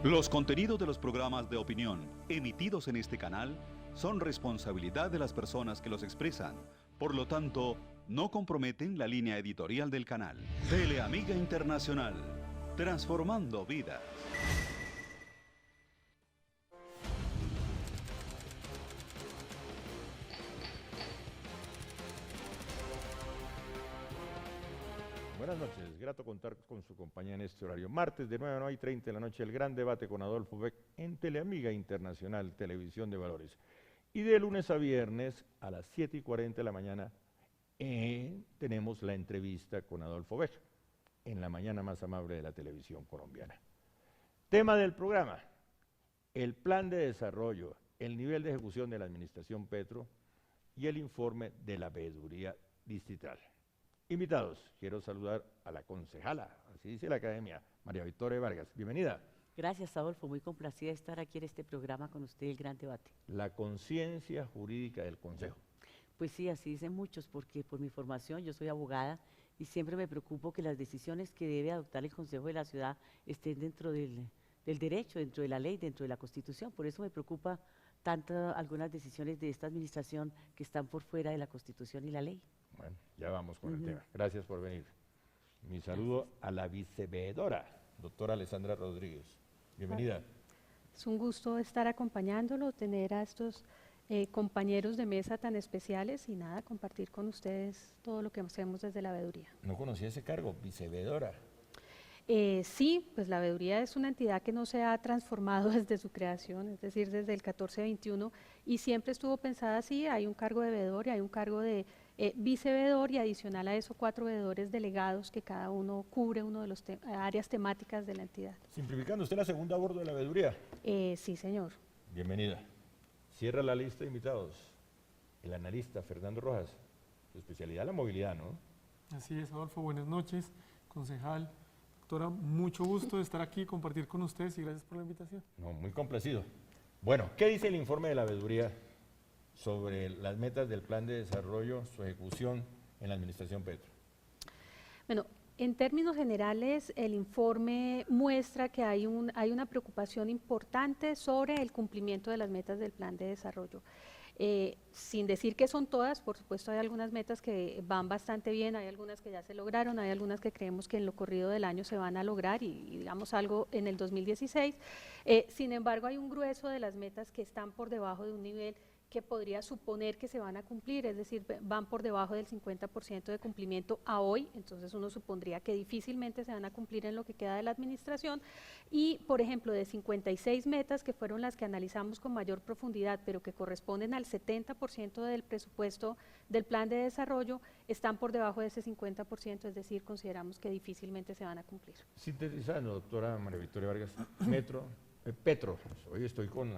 Los contenidos de los programas de opinión emitidos en este canal son responsabilidad de las personas que los expresan. Por lo tanto, no comprometen la línea editorial del canal. Teleamiga Internacional, transformando vidas. Buenas noches, grato contar con su compañía en este horario. Martes de 9 a 9:30 de la noche, el gran debate con Adolfo Beck en Teleamiga Internacional, Televisión de Valores. Y de lunes a viernes a las 7:40 de la mañana tenemos la entrevista con Adolfo Beck en la mañana más amable de la televisión colombiana. Tema del programa, el plan de desarrollo, el nivel de ejecución de la administración Petro y el informe de la veeduría distrital. Invitados, quiero saludar a la concejala, así dice la academia, María Victoria Vargas. Bienvenida. Gracias, Adolfo. Muy complacida de estar aquí en este programa con usted, el gran debate. La conciencia jurídica del Consejo. Pues sí, así dicen muchos, porque por mi formación yo soy abogada y siempre me preocupo que las decisiones que debe adoptar el Consejo de la Ciudad estén dentro del derecho, dentro de la ley, dentro de la Constitución. Por eso me preocupa tanto algunas decisiones de esta administración que están por fuera de la Constitución y la ley. Bueno, ya vamos con el tema. Gracias por venir. Mi saludo a la viceveedora, doctora Alessandra Rodríguez. Bienvenida. Es un gusto estar acompañándolo, tener a estos compañeros de mesa tan especiales y nada, compartir con ustedes todo lo que hacemos desde la veeduría. No conocía ese cargo, viceveedora. Sí, pues la veeduría es una entidad que no se ha transformado desde su creación, es decir, desde el 1421, y siempre estuvo pensada así. Hay un cargo de veedor y hay un cargo de viceveedor, y adicional a eso 4 veedores delegados que cada uno cubre uno de las áreas temáticas de la entidad. Simplificando, ¿usted es la segunda a bordo de la veeduría? Sí, señor. Bienvenida. Cierra la lista de invitados. El analista Fernando Rojas, su especialidad la movilidad, ¿no? Así es, Adolfo, buenas noches, concejal. Doctora, mucho gusto de estar aquí, compartir con ustedes y gracias por la invitación. No, muy complacido. Bueno, ¿qué dice el informe de la veeduría sobre las metas del plan de desarrollo, su ejecución en la administración Petro? Bueno, en términos generales, el informe muestra que hay una preocupación importante sobre el cumplimiento de las metas del plan de desarrollo. Sin decir que son todas, por supuesto hay algunas metas que van bastante bien, hay algunas que ya se lograron, hay algunas que creemos que en lo corrido del año se van a lograr y digamos algo en el 2016. Sin embargo, hay un grueso de las metas que están por debajo de un nivel que podría suponer que se van a cumplir, es decir, van por debajo del 50% de cumplimiento a hoy, entonces uno supondría que difícilmente se van a cumplir en lo que queda de la administración. Y, por ejemplo, de 56 metas, que fueron las que analizamos con mayor profundidad, pero que corresponden al 70% del presupuesto del plan de desarrollo, están por debajo de ese 50%, es decir, consideramos que difícilmente se van a cumplir. Sintetizando, doctora María Victoria Vargas, Petro, hoy estoy con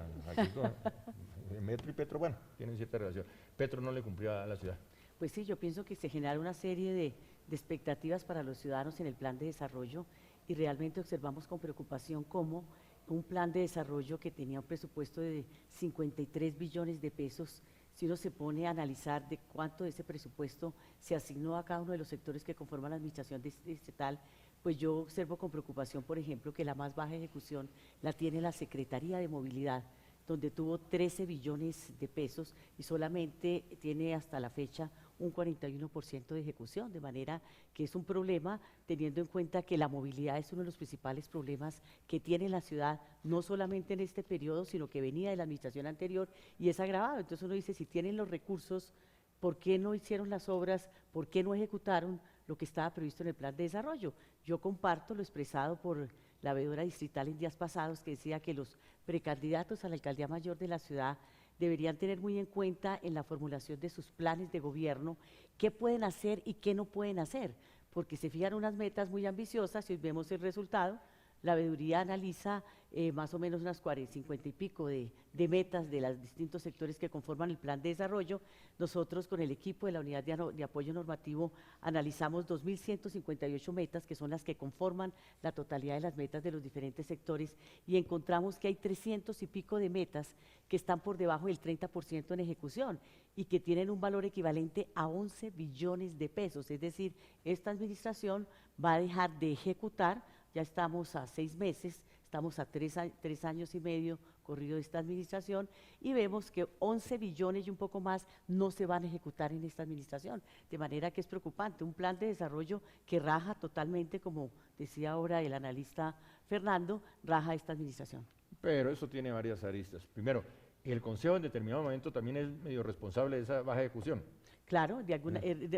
Metro y Petro, bueno, tienen cierta relación. Petro no le cumplió a la ciudad. Pues sí, yo pienso que se genera una serie de expectativas para los ciudadanos en el plan de desarrollo y realmente observamos con preocupación cómo un plan de desarrollo que tenía un presupuesto de 53 billones de pesos, si uno se pone a analizar de cuánto de ese presupuesto se asignó a cada uno de los sectores que conforman la administración distrital, pues yo observo con preocupación, por ejemplo, que la más baja ejecución la tiene la Secretaría de Movilidad, donde tuvo 13 billones de pesos y solamente tiene hasta la fecha un 41% de ejecución, de manera que es un problema teniendo en cuenta que la movilidad es uno de los principales problemas que tiene la ciudad, no solamente en este periodo, sino que venía de la administración anterior y es agravado. Entonces uno dice, si tienen los recursos, ¿por qué no hicieron las obras? ¿Por qué no ejecutaron lo que estaba previsto en el plan de desarrollo? Yo comparto lo expresado por la veedora distrital en días pasados, que decía que los precandidatos a la alcaldía mayor de la ciudad deberían tener muy en cuenta en la formulación de sus planes de gobierno qué pueden hacer y qué no pueden hacer, porque se fijan unas metas muy ambiciosas y hoy vemos el resultado. La veeduría analiza más o menos unas 50 y pico de metas de los distintos sectores que conforman el plan de desarrollo. Nosotros con el equipo de la unidad de apoyo normativo analizamos 2.158 metas, que son las que conforman la totalidad de las metas de los diferentes sectores, y encontramos que hay 300 y pico de metas que están por debajo del 30% en ejecución y que tienen un valor equivalente a 11 billones de pesos. Es decir, esta administración va a dejar de ejecutar, ya estamos a 6 meses, estamos a 3 años y medio corrido de esta administración y vemos que 11 billones y un poco más no se van a ejecutar en esta administración, de manera que es preocupante, un plan de desarrollo que raja totalmente, como decía ahora el analista Fernando, raja esta administración. Pero eso tiene varias aristas. Primero, el Consejo en determinado momento también es medio responsable de esa baja ejecución. Claro,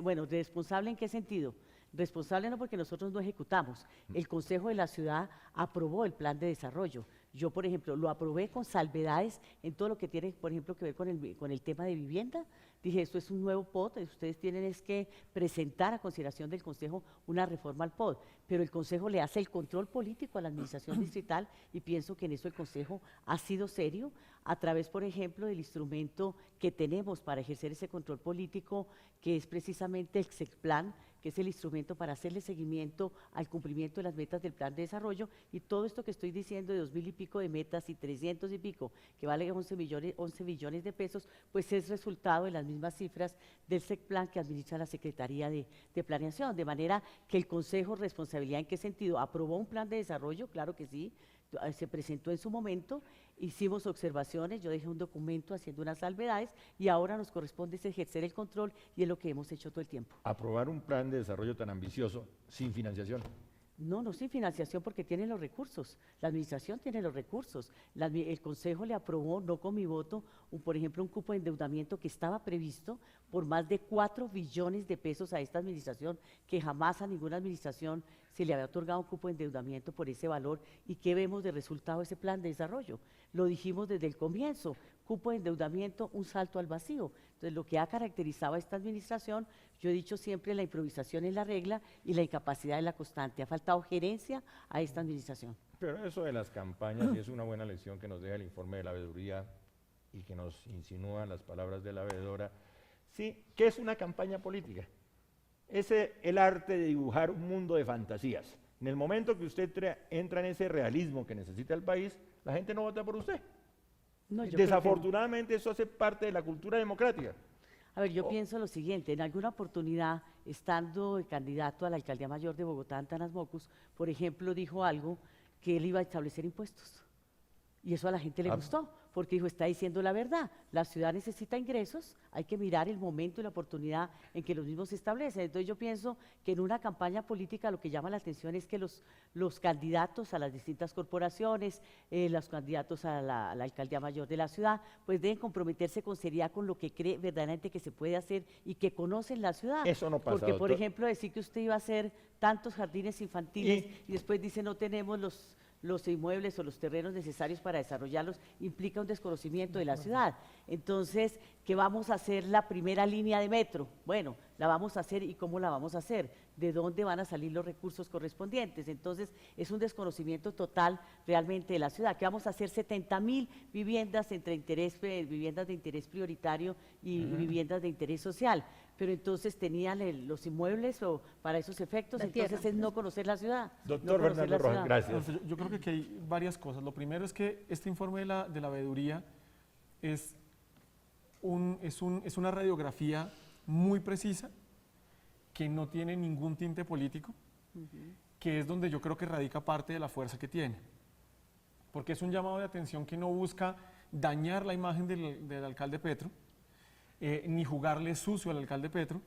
bueno, ¿responsable en qué sentido? Responsable no porque nosotros no ejecutamos. El Consejo de la Ciudad aprobó el plan de desarrollo. Yo, por ejemplo, lo aprobé con salvedades en todo lo que tiene, por ejemplo, que ver con el tema de vivienda. Dije, esto es un nuevo POD, ustedes tienen es que presentar a consideración del Consejo una reforma al POD, pero el Consejo le hace el control político a la administración distrital y pienso que en eso el Consejo ha sido serio a través, por ejemplo, del instrumento que tenemos para ejercer ese control político, que es precisamente el SECPLAN, que es el instrumento para hacerle seguimiento al cumplimiento de las metas del plan de desarrollo, y todo esto que estoy diciendo de 2.000 y pico de metas y 300 y pico, que vale 11 billones de pesos, pues es resultado de las mismas cifras del SECPLAN que administra la Secretaría de Planeación, de manera que el Consejo, responsabilidad en qué sentido, aprobó un plan de desarrollo, claro que sí, se presentó en su momento, hicimos observaciones, yo dejé un documento haciendo unas salvedades y ahora nos corresponde ejercer el control y es lo que hemos hecho todo el tiempo. Aprobar un plan de desarrollo tan ambicioso sin financiación. No sin financiación porque tiene los recursos, la administración tiene los recursos, el Consejo le aprobó, no con mi voto, por ejemplo, un cupo de endeudamiento que estaba previsto por más de 4 billones de pesos a esta administración, que jamás a ninguna administración se le había otorgado un cupo de endeudamiento por ese valor. ¿Y qué vemos de resultado de ese plan de desarrollo? Lo dijimos desde el comienzo, cupo de endeudamiento, un salto al vacío. Entonces, lo que ha caracterizado a esta administración, yo he dicho siempre, la improvisación es la regla y la incapacidad es la constante. Ha faltado gerencia a esta administración. Pero eso de las campañas, y es una buena lección que nos deja el informe de la veeduría y que nos insinúan las palabras de la veedora. Sí, ¿qué es una campaña política? Es el arte de dibujar un mundo de fantasías. En el momento que usted entra en ese realismo que necesita el país, la gente no vota por usted. No, yo Desafortunadamente eso hace parte de la cultura democrática. A ver, yo pienso lo siguiente, en alguna oportunidad, estando de candidato a la Alcaldía Mayor de Bogotá, Antanas Mocus, por ejemplo, dijo algo que él iba a establecer impuestos. Y eso a la gente le gustó, porque dijo, está diciendo la verdad, la ciudad necesita ingresos, hay que mirar el momento y la oportunidad en que los mismos se establecen. Entonces yo pienso que en una campaña política lo que llama la atención es que los candidatos a las distintas corporaciones, los candidatos a la Alcaldía Mayor de la ciudad, pues deben comprometerse con seriedad con lo que cree verdaderamente que se puede hacer y que conocen la ciudad. Eso no pasa, porque, por doctor. ejemplo, decir que usted iba a hacer tantos jardines infantiles y después dice no tenemos los inmuebles o los terrenos necesarios para desarrollarlos, implica un desconocimiento de la ciudad. Entonces, ¿qué vamos a hacer la primera línea de metro? Bueno, la vamos a hacer, ¿y cómo la vamos a hacer? ¿De dónde van a salir los recursos correspondientes? Entonces, es un desconocimiento total realmente de la ciudad. ¿Qué vamos a hacer? 70.000 viviendas viviendas de interés prioritario y viviendas de interés social. Pero entonces tenían los inmuebles o para esos efectos, entonces es no conocer la ciudad. Doctor Fernando Rojas, gracias. Yo creo que aquí hay varias cosas. Lo primero es que este informe de la veeduría es una radiografía muy precisa que no tiene ningún tinte político, que es donde yo creo que radica parte de la fuerza que tiene. Porque es un llamado de atención que no busca dañar la imagen del alcalde Petro, ni jugarle sucio al alcalde Petro,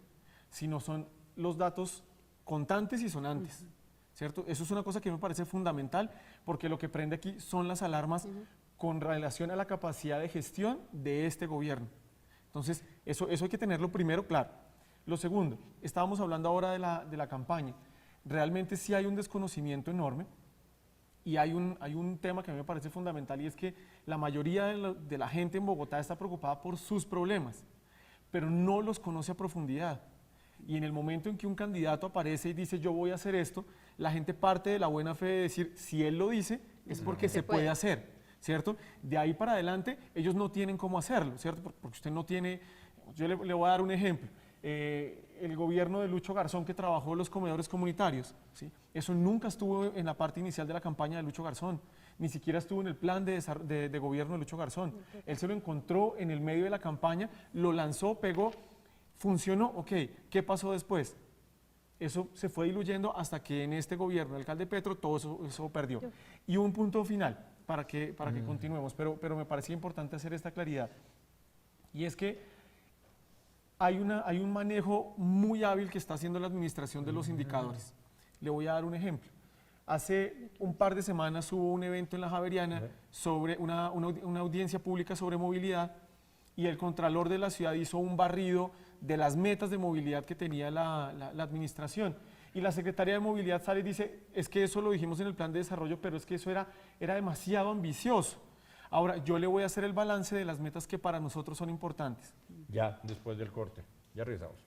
sino son los datos contantes y sonantes, ¿cierto? Eso es una cosa que me parece fundamental, porque lo que prende aquí son las alarmas con relación a la capacidad de gestión de este gobierno. Entonces, eso hay que tenerlo primero claro. Lo segundo, estábamos hablando ahora de la campaña. Realmente sí hay un desconocimiento enorme y hay un tema que a mí me parece fundamental, y es que la mayoría de la gente en Bogotá está preocupada por sus problemas, pero no los conoce a profundidad. Y en el momento en que un candidato aparece y dice yo voy a hacer esto, la gente parte de la buena fe de decir si él lo dice es porque se puede hacer, ¿cierto? De ahí para adelante ellos no tienen cómo hacerlo, ¿cierto? Porque usted no tiene, yo le voy a dar un ejemplo. El gobierno de Lucho Garzón, que trabajó en los comedores comunitarios, ¿sí? Eso nunca estuvo en la parte inicial de la campaña de Lucho Garzón, ni siquiera estuvo en el plan de gobierno de Lucho Garzón. Él se lo encontró en el medio de la campaña, lo lanzó, pegó, funcionó, ok, ¿qué pasó después? Eso se fue diluyendo hasta que en este gobierno, el alcalde Petro, todo eso perdió. Y un punto final para que continuemos, pero me parecía importante hacer esta claridad. Y es que hay un manejo muy hábil que está haciendo la administración de los indicadores. Le voy a dar un ejemplo. Hace un par de semanas hubo un evento en la Javeriana sobre una audiencia pública sobre movilidad, y el contralor de la ciudad hizo un barrido de las metas de movilidad que tenía la administración. Y la Secretaría de Movilidad sale y dice, es que eso lo dijimos en el plan de desarrollo, pero es que eso era demasiado ambicioso. Ahora, yo le voy a hacer el balance de las metas que para nosotros son importantes. Ya, después del corte. Ya regresamos.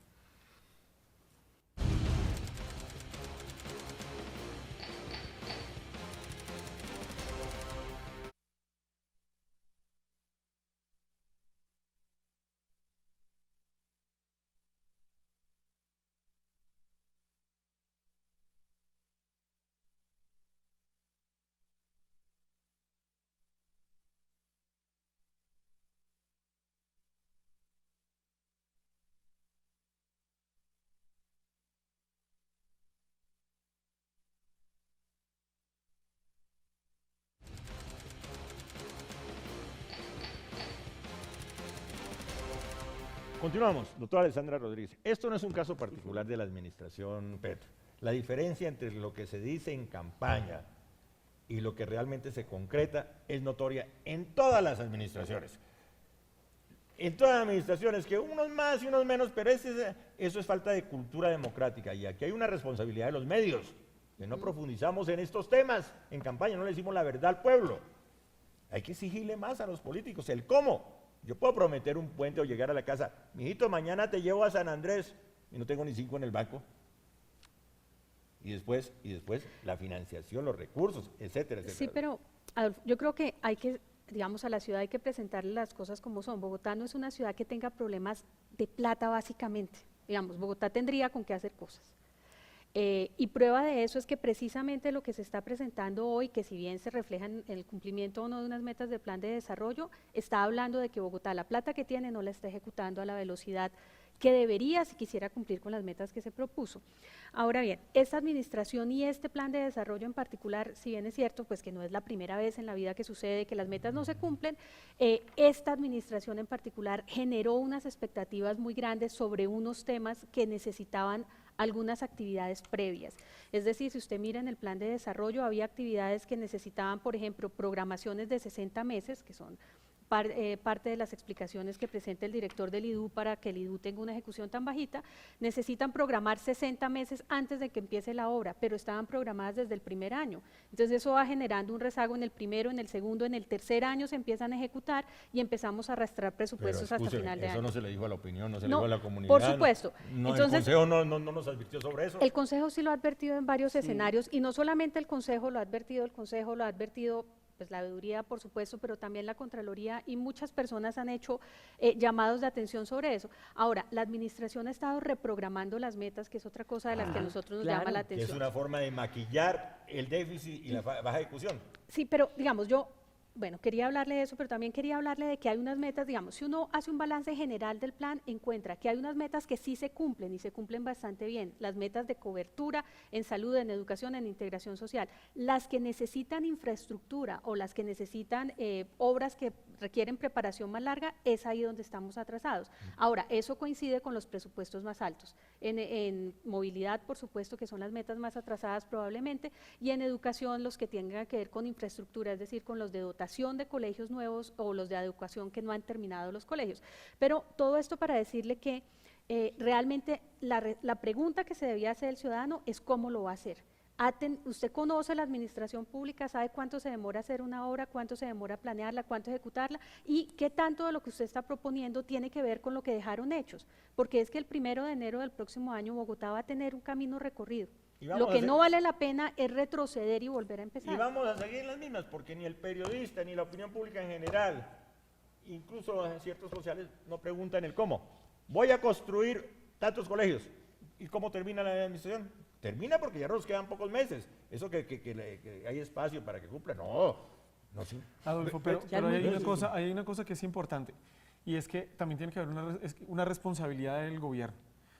Continuamos, doctora Alessandra Rodríguez. Esto no es un caso particular de la administración Petro. La diferencia entre lo que se dice en campaña y lo que realmente se concreta es notoria en todas las administraciones. En todas las administraciones, que unos más y unos menos, pero eso es falta de cultura democrática. Y aquí hay una responsabilidad de los medios, que no profundizamos en estos temas. En campaña no le decimos la verdad al pueblo. Hay que exigirle más a los políticos, el cómo. Yo puedo prometer un puente o llegar a la casa, mijito, mañana te llevo a San Andrés, y no tengo ni 5 en el banco. Y después la financiación, los recursos, etcétera, etcétera. Sí, pero Adolfo, yo creo que hay que, digamos, a la ciudad hay que presentarle las cosas como son. Bogotá no es una ciudad que tenga problemas de plata básicamente. Digamos, Bogotá tendría con qué hacer cosas. Y prueba de eso es que precisamente lo que se está presentando hoy, que si bien se refleja en el cumplimiento o no de unas metas del plan de desarrollo, está hablando de que Bogotá la plata que tiene no la está ejecutando a la velocidad que debería si quisiera cumplir con las metas que se propuso. Ahora bien, esta administración y este plan de desarrollo en particular, si bien es cierto, pues que no es la primera vez en la vida que sucede que las metas no se cumplen, esta administración en particular generó unas expectativas muy grandes sobre unos temas que necesitaban algunas actividades previas. Es decir, si usted mira en el plan de desarrollo, había actividades que necesitaban, por ejemplo, programaciones de 60 meses, que son parte de las explicaciones que presenta el director del IDU para que el IDU tenga una ejecución tan bajita, necesitan programar 60 meses antes de que empiece la obra, pero estaban programadas desde el primer año. Entonces eso va generando un rezago en el primero, en el segundo, en el tercer año se empiezan a ejecutar y empezamos a arrastrar presupuestos hasta final de año. Eso no se le dijo a la opinión, no se le dijo a la comunidad. Por supuesto. No, entonces, el Consejo no nos advirtió sobre eso. El Consejo sí lo ha advertido en varios escenarios y no solamente el Consejo lo ha advertido, pues la veeduría, por supuesto, pero también la Contraloría y muchas personas han hecho llamados de atención sobre eso. Ahora, la administración ha estado reprogramando las metas, que es otra cosa de las que a nosotros nos llama la atención. Es una forma de maquillar el déficit y la baja ejecución. Sí, pero digamos, bueno, quería hablarle de eso, pero también quería hablarle de que hay unas metas, digamos, si uno hace un balance general del plan, encuentra que hay unas metas que sí se cumplen y se cumplen bastante bien, las metas de cobertura en salud, en educación, en integración social. Las que necesitan infraestructura o las que necesitan obras que requieren preparación más larga, es ahí donde estamos atrasados. Ahora, eso coincide con los presupuestos más altos. En movilidad, por supuesto, que son las metas más atrasadas probablemente, y en educación los que tengan que ver con infraestructura, es decir, con los de dotación de colegios nuevos o los de educación que no han terminado los colegios. Pero todo esto para decirle que realmente la pregunta que se debía hacer el ciudadano es cómo lo va a hacer. Usted conoce la administración pública, sabe cuánto se demora hacer una obra, cuánto se demora planearla, cuánto ejecutarla y qué tanto de lo que usted está proponiendo tiene que ver con lo que dejaron hechos, porque es que el 1 de enero del próximo año Bogotá va a tener un camino recorrido. Lo que no vale la pena es retroceder y volver a empezar. Y vamos a seguir en las mismas, porque ni el periodista ni la opinión pública en general, incluso ciertos sociales, no preguntan el cómo. Voy a construir tantos colegios. ¿Y cómo termina la administración? Termina porque ya nos quedan pocos meses. Eso que hay espacio para que cumpla, no sí. Adolfo, pero hay una cosa que es importante, y es que también tiene que haber una responsabilidad del gobierno.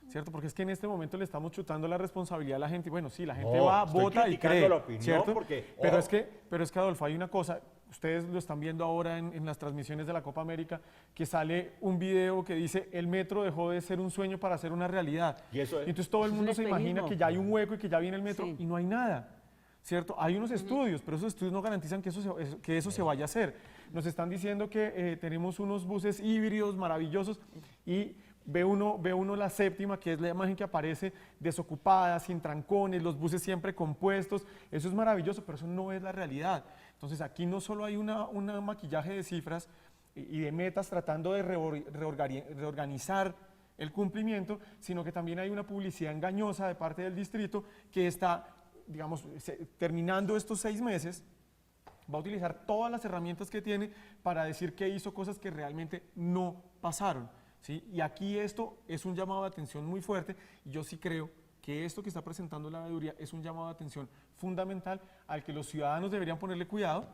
O ¿cierto? Porque es que en este momento le estamos chutando la responsabilidad a la gente. Bueno, sí, la gente No, va, estoy vota y criticando cree, la opinión ¿cierto? porque, pero, ojo. es que, Adolfo, hay una cosa, ustedes lo están viendo ahora en las transmisiones de la Copa América, que sale un video que dice, el metro dejó de ser un sueño para ser una realidad. Y eso es. Entonces todo el Es un mundo se imagina espejismo. que ya hay un hueco y que ya viene el metro Sí. y no hay nada. ¿Cierto? Hay unos estudios, pero esos estudios no garantizan que eso se vaya a hacer. Nos están diciendo que tenemos unos buses híbridos maravillosos y ve uno la séptima, que es la imagen que aparece desocupada, sin trancones, los buses siempre compuestos. Eso es maravilloso, pero eso no es la realidad. Entonces aquí no solo hay un maquillaje de cifras y de metas tratando de reorganizar el cumplimiento, sino que también hay una publicidad engañosa de parte del distrito que está, digamos, terminando estos 6 meses, va a utilizar todas las herramientas que tiene para decir que hizo cosas que realmente no pasaron, ¿sí? Y aquí esto es un llamado de atención muy fuerte, y yo sí creo que esto que está presentando la veeduría es un llamado de atención fundamental al que los ciudadanos deberían ponerle cuidado,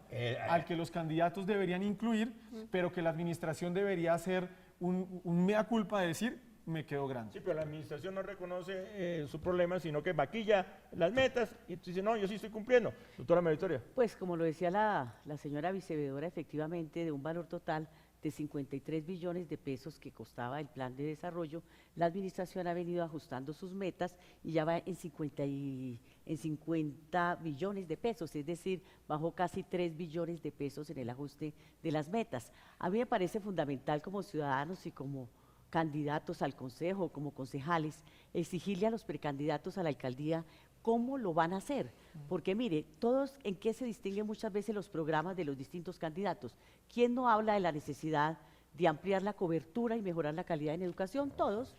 al que los candidatos deberían incluir, pero que la administración debería hacer un mea culpa de decir, me quedo grande. Sí, pero la administración no reconoce su problema, sino que maquilla las metas y dice, no, yo sí estoy cumpliendo. Doctora María Victoria. Pues como lo decía la señora vicevedora, efectivamente, de un valor total de 53 billones de pesos que costaba el plan de desarrollo, la administración ha venido ajustando sus metas y ya va en 50 billones de pesos, es decir, bajó casi 3 billones de pesos en el ajuste de las metas. A mí me parece fundamental como ciudadanos y como candidatos al consejo, como concejales, exigirle a los precandidatos a la alcaldía cómo lo van a hacer, porque mire, todos en qué se distinguen muchas veces los programas de los distintos candidatos. ¿Quién no habla de la necesidad de ampliar la cobertura y mejorar la calidad en educación? Todos.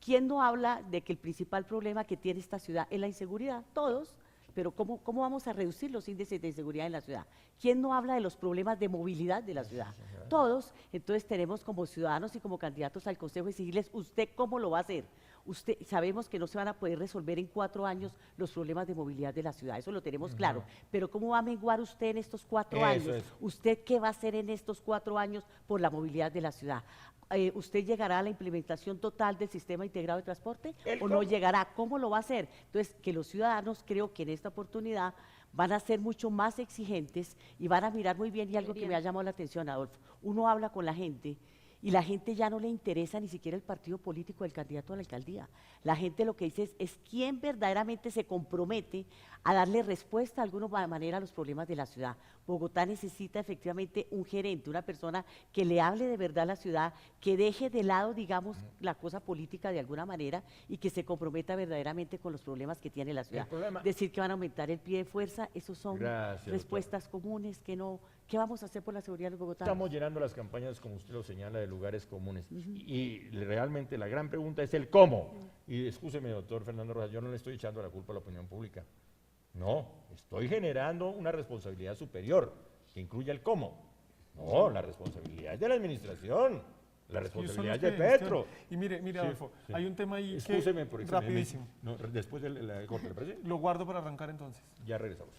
¿Quién no habla de que el principal problema que tiene esta ciudad es la inseguridad? Todos. Pero ¿cómo vamos a reducir los índices de inseguridad en la ciudad? ¿Quién no habla de los problemas de movilidad de la ciudad? Todos. Entonces tenemos como ciudadanos y como candidatos al consejo exigirles, ¿usted cómo lo va a hacer? Sabemos que no se van a poder resolver en 4 años los problemas de movilidad de la ciudad, eso lo tenemos claro, pero ¿cómo va a menguar usted en estos 4 años? ¿Usted qué va a hacer en estos 4 años por la movilidad de la ciudad? ¿Usted llegará a la implementación total del sistema integrado de transporte o no llegará? ¿Cómo lo va a hacer? Entonces, que los ciudadanos creo que en esta oportunidad van a ser mucho más exigentes y van a mirar muy bien, y algo que me ha llamado la atención, Adolfo, uno habla con la gente y la gente ya no le interesa ni siquiera el partido político del candidato a la alcaldía. La gente lo que dice es quién verdaderamente se compromete a darle respuesta de alguna manera a los problemas de la ciudad. Bogotá necesita efectivamente un gerente, una persona que le hable de verdad a la ciudad, que deje de lado, digamos, la cosa política de alguna manera y que se comprometa verdaderamente con los problemas que tiene la ciudad. Decir que van a aumentar el pie de fuerza, esos son respuestas comunes que no. ¿Qué vamos a hacer por la seguridad de los bogotanos? Estamos llenando las campañas, como usted lo señala, de lugares comunes. Y realmente la gran pregunta es el cómo. Y excúseme, doctor Fernando Rojas, yo no le estoy echando la culpa a la opinión pública. No, estoy generando una responsabilidad superior que incluya el cómo. No, la responsabilidad es de la administración. La responsabilidad es de Petro. Y mire, Adolfo, hay un tema ahí excúseme por eso, rapidísimo. No, después del corte, ¿le parece? Lo guardo para arrancar entonces. Ya regresamos.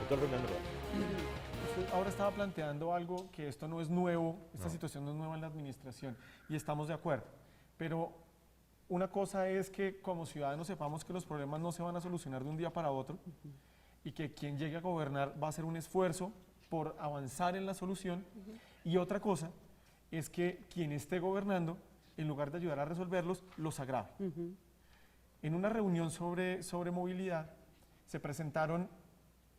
Doctor Fernando Rojas. Usted ahora estaba planteando algo que esto no es nuevo, esta situación no es nueva en la administración, y estamos de acuerdo. Pero una cosa es que como ciudadanos sepamos que los problemas no se van a solucionar de un día para otro y que quien llegue a gobernar va a hacer un esfuerzo por avanzar en la solución. Y otra cosa es que quien esté gobernando, en lugar de ayudar a resolverlos, los agrave. En una reunión sobre movilidad se presentaron,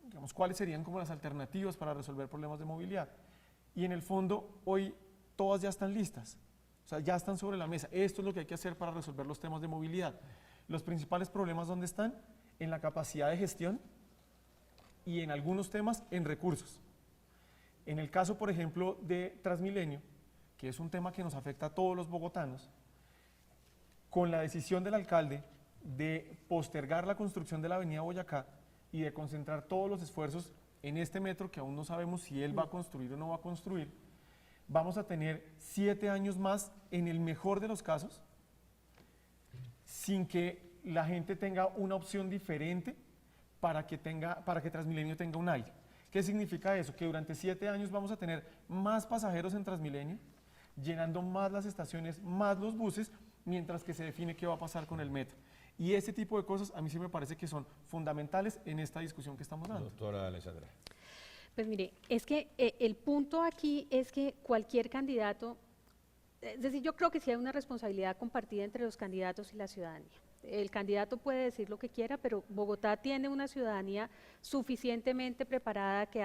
digamos, cuáles serían como las alternativas para resolver problemas de movilidad. Y en el fondo, hoy todas ya están listas, o sea, ya están sobre la mesa. Esto es lo que hay que hacer para resolver los temas de movilidad. Los principales problemas, ¿dónde están? En la capacidad de gestión y en algunos temas en recursos. En el caso, por ejemplo, de Transmilenio, que es un tema que nos afecta a todos los bogotanos, con la decisión del alcalde de postergar la construcción de la avenida Boyacá y de concentrar todos los esfuerzos en este metro, que aún no sabemos si él va a construir o no va a construir, vamos a tener 7 años más, en el mejor de los casos, sin que la gente tenga una opción diferente para que Transmilenio tenga un aire. ¿Qué significa eso? Que durante 7 años vamos a tener más pasajeros en Transmilenio, llenando más las estaciones, más los buses, mientras que se define qué va a pasar con el metro. Y ese tipo de cosas a mí sí me parece que son fundamentales en esta discusión que estamos dando. Doctora Alessandra. Pues mire, es que el punto aquí es que cualquier candidato, es decir, yo creo que sí hay una responsabilidad compartida entre los candidatos y la ciudadanía. El candidato puede decir lo que quiera, pero Bogotá tiene una ciudadanía suficientemente preparada que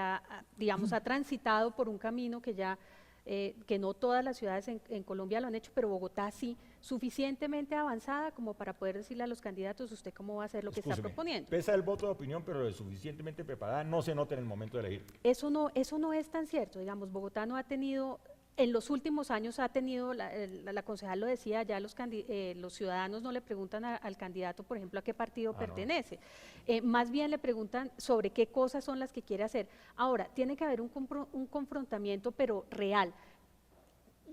digamos, ha transitado por un camino que ya, que no todas las ciudades en Colombia lo han hecho, pero Bogotá sí, suficientemente avanzada como para poder decirle a los candidatos usted cómo va a hacer lo que está proponiendo. Pesa el voto de opinión, pero lo suficientemente preparada no se nota en el momento de elegir. Eso no es tan cierto, digamos, Bogotá no ha tenido, en los últimos años ha tenido, la concejal lo decía, ya los ciudadanos no le preguntan al candidato, por ejemplo, a qué partido pertenece, más bien le preguntan sobre qué cosas son las que quiere hacer. Ahora, tiene que haber un confrontamiento, pero real.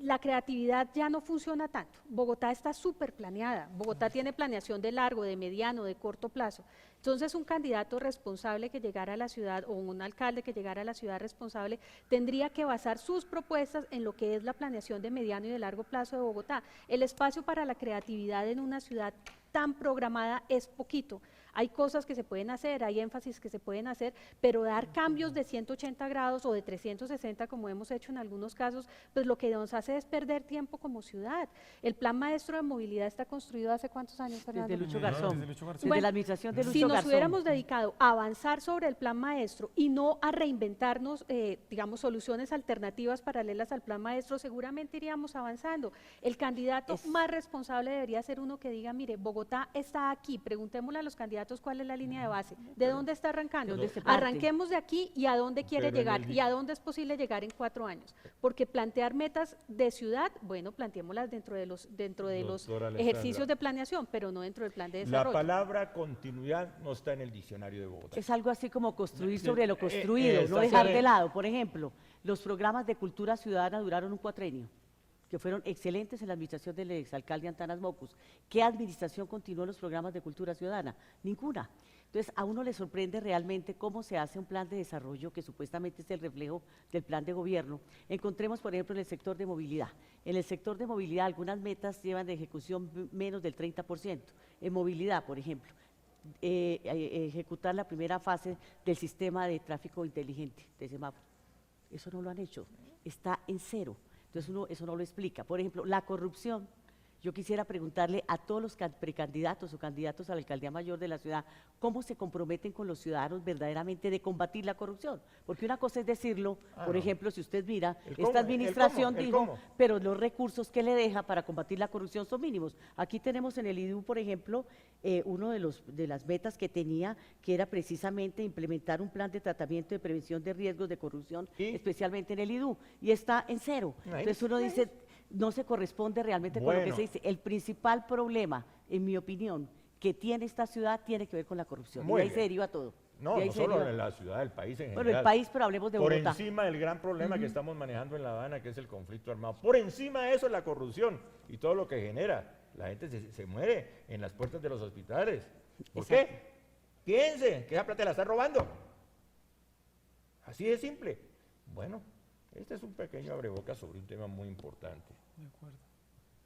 La creatividad ya no funciona tanto. Bogotá está súper planeada. Bogotá tiene planeación de largo, de mediano, de corto plazo. Entonces, un candidato responsable que llegara a la ciudad o un alcalde que llegara a la ciudad responsable tendría que basar sus propuestas en lo que es la planeación de mediano y de largo plazo de Bogotá. El espacio para la creatividad en una ciudad tan programada es poquito. Hay cosas que se pueden hacer, hay énfasis que se pueden hacer, pero dar cambios de 180 grados o de 360, como hemos hecho en algunos casos, pues lo que nos hace es perder tiempo como ciudad. El Plan Maestro de Movilidad está construido ¿hace cuántos años, Fernando? Desde Lucho Garzón. Bueno, Desde la administración de Lucho si nos Garzón. hubiéramos dedicado a avanzar sobre el Plan Maestro y no a reinventarnos, digamos, soluciones alternativas paralelas al Plan Maestro, seguramente iríamos avanzando. El candidato más responsable debería ser uno que diga, mire, Bogotá está aquí, preguntémosle a los candidatos cuál es la línea de base, de dónde está arrancando, ¿Dónde se parte? arranquemos de aquí y a dónde quiere llegar y a dónde es posible llegar en 4 años, porque plantear metas de ciudad, bueno, planteémoslas dentro de los ejercicios de planeación, pero no dentro del plan de desarrollo. La palabra continuidad no está en el diccionario de Bogotá. Es algo así como construir sobre lo construido, no dejar de lado. Por ejemplo, los programas de cultura ciudadana duraron un cuatrenio, que fueron excelentes en la administración del exalcalde Antanas Mocus. ¿Qué administración continuó los programas de cultura ciudadana? Ninguna. Entonces, a uno le sorprende realmente cómo se hace un plan de desarrollo que supuestamente es el reflejo del plan de gobierno. Encontremos, por ejemplo, en el sector de movilidad. En el sector de movilidad, algunas metas llevan de ejecución menos del 30%. En movilidad, por ejemplo, ejecutar la primera fase del sistema de tráfico inteligente de semáforo. Eso no lo han hecho, está en cero. Entonces uno eso no lo explica. Por ejemplo, la corrupción. Yo quisiera preguntarle a todos los precandidatos o candidatos a la alcaldía mayor de la ciudad, ¿cómo se comprometen con los ciudadanos verdaderamente de combatir la corrupción? Porque una cosa es decirlo, por ejemplo, si usted mira, esta administración dijo, pero los recursos que le deja para combatir la corrupción son mínimos. Aquí tenemos en el IDU, por ejemplo, uno de las metas que tenía, que era precisamente implementar un plan de tratamiento de prevención de riesgos de corrupción, especialmente en el IDU, y está en cero. Entonces uno dice, no se corresponde realmente con lo que se dice. El principal problema, en mi opinión, que tiene esta ciudad tiene que ver con la corrupción. Y ahí se deriva todo. No, no solo en la ciudad, el país en general. Bueno, el país, pero hablemos de Bogotá. Por encima del gran problema que estamos manejando en La Habana, que es el conflicto armado. Por encima de eso es la corrupción y todo lo que genera. La gente se muere en las puertas de los hospitales. ¿Por qué? Piense que esa plata la está robando. Así de simple. Bueno, este es un pequeño abrebocas sobre un tema muy importante. De acuerdo.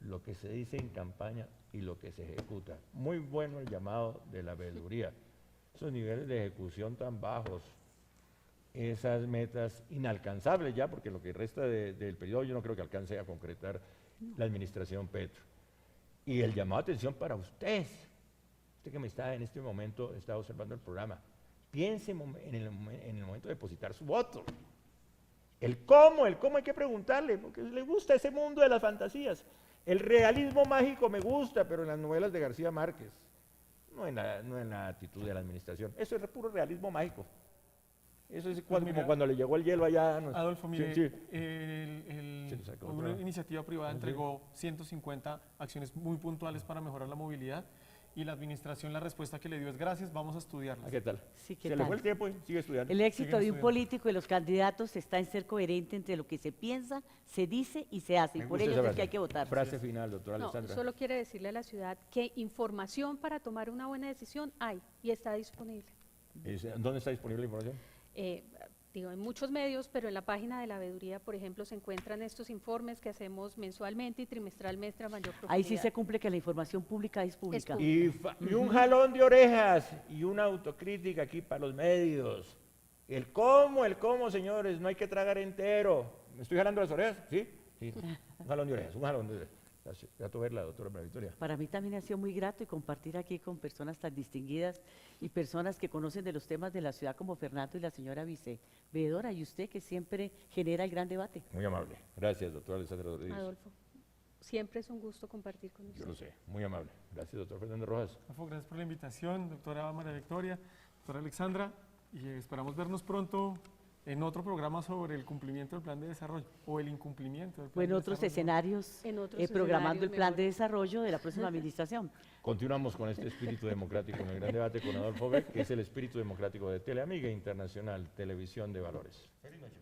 Lo que se dice en campaña y lo que se ejecuta. Muy bueno el llamado de la veeduría. Esos niveles de ejecución tan bajos, esas metas inalcanzables ya, porque lo que resta del periodo yo no creo que alcance a concretar la administración Petro. Y el llamado de atención para usted que me está en este momento, está observando el programa, piense en el momento de depositar su voto. El cómo hay que preguntarle, porque le gusta ese mundo de las fantasías. El realismo mágico me gusta, pero en las novelas de García Márquez, no en la actitud de la administración. Eso es puro realismo mágico. Eso es Pues mira, como cuando le llegó el hielo allá. Adolfo, mire, Sí, sí. Se le sacó una otra. iniciativa privada Sí. entregó 150 acciones muy puntuales para mejorar la movilidad y la administración la respuesta que le dio es gracias, vamos a estudiarlas. ¿Qué tal? Sí, ¿qué Se le tal? fue el tiempo y sigue estudiando. El éxito Siguen de un estudiando. político y de los candidatos está en ser coherente entre lo que se piensa, se dice y se hace. Y Me por gusta ello esa es que hay que votar. Frase final, doctora No, Alessandra. solo quiere decirle a la ciudad que información para tomar una buena decisión hay y está disponible. ¿Dónde está disponible la información? Digo, en muchos medios, pero en la página de la veeduría, por ejemplo, se encuentran estos informes que hacemos mensualmente y trimestralmente a mayor profundidad. Ahí sí se cumple que la información pública es pública. pública. Y un jalón de orejas y una autocrítica aquí para los medios. El cómo, señores, no hay que tragar entero. ¿Me estoy jalando las orejas? ¿Sí? Sí. Un jalón de orejas, un jalón de orejas. Grato verla, doctora María Victoria. Para mí también ha sido muy grato y compartir aquí con personas tan distinguidas y personas que conocen de los temas de la ciudad como Fernando y la señora viceveedora y usted que siempre genera el gran debate. Muy amable. Gracias, doctora Alessandra Rodríguez. Adolfo, siempre es un gusto compartir con usted. Yo lo sé, muy amable. Gracias, doctor Fernando Rojas. Adolfo, gracias por la invitación, doctora María Victoria, doctora Alexandra, y esperamos vernos pronto en otro programa sobre el cumplimiento del plan de desarrollo o el incumplimiento del O plan en de otros desarrollo. escenarios, En otros programando el escenarios plan mejor. de desarrollo de la próxima administración. Continuamos con este espíritu democrático en el gran debate con Adolfo Beck, que es el espíritu democrático de Teleamiga Internacional, Televisión de Valores. Feliz noche,